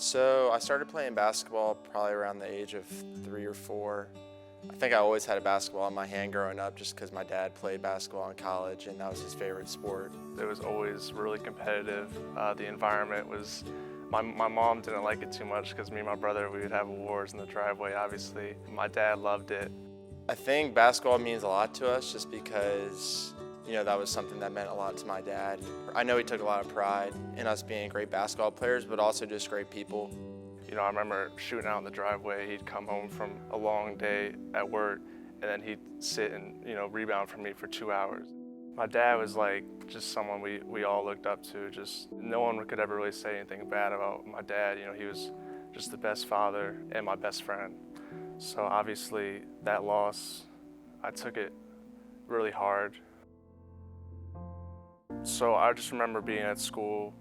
So I started playing basketball probably around the age of 3 or 4. I think I always had a basketball in my hand growing up just because my dad played basketball in college and that was his favorite sport. It was always really competitive. The environment was, my mom didn't like it too much because me and my brother, we would have wars in the driveway, obviously. My dad loved it. I think basketball means a lot to us just because, that was something that meant a lot to my dad. I know he took a lot of pride in us being great basketball players, but also just great people. I remember shooting out in the driveway. He'd come home from a long day at work, and then he'd sit and, rebound for me for 2 hours. My dad was like just someone we all looked up to. Just no one could ever really say anything bad about my dad. He was just the best father and my best friend. So obviously that loss, I took it really hard. So I just remember being at school,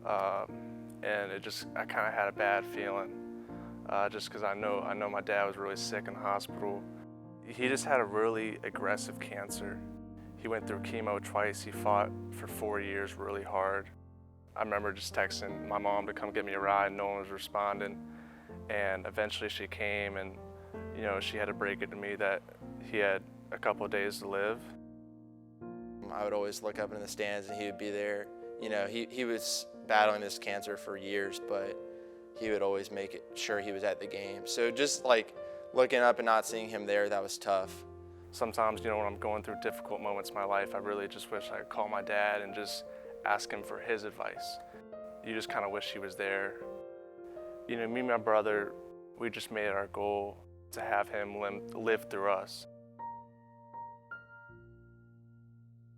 and I kind of had a bad feeling, just because I know my dad was really sick in the hospital. He just had a really aggressive cancer. He went through chemo twice. He fought for 4 years really hard. I remember just texting my mom to come get me a ride. No one was responding, and eventually she came, and she had to break it to me that he had a couple of days to live. I would always look up in the stands and he would be there. He was battling this cancer for years, but he would always make sure he was at the game. So just like looking up and not seeing him there, that was tough. Sometimes, when I'm going through difficult moments in my life, I really just wish I could call my dad and just ask him for his advice. You just kind of wish he was there. Me and my brother, we just made it our goal to have him live through us.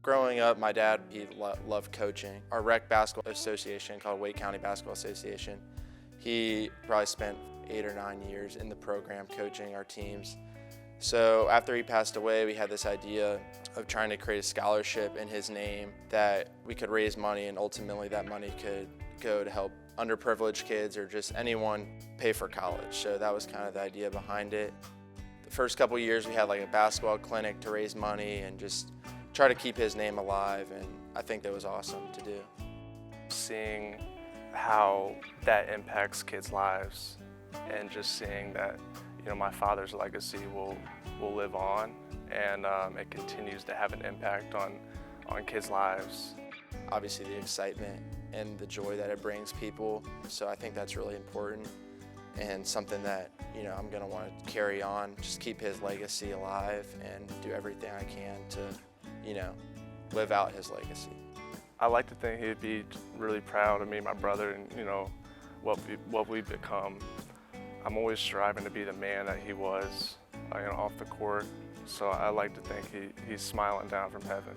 Growing up, my dad, he loved coaching. Our rec basketball association called Wake County Basketball Association, he probably spent 8 or 9 years in the program coaching our teams. So after he passed away, we had this idea of trying to create a scholarship in his name that we could raise money, and ultimately that money could go to help underprivileged kids or just anyone pay for college. So that was kind of the idea behind it. The first couple years we had like a basketball clinic to raise money and just try to keep his name alive, and I think that was awesome to do. Seeing how that impacts kids' lives and just seeing that, my father's legacy will live on, and it continues to have an impact on kids' lives. Obviously the excitement and the joy that it brings people, so I think that's really important and something that I'm going to want to carry on, just keep his legacy alive and do everything I can to live out his legacy. I like to think he'd be really proud of me and my brother and, what we've become. I'm always striving to be the man that he was, off the court. So I like to think he's smiling down from heaven.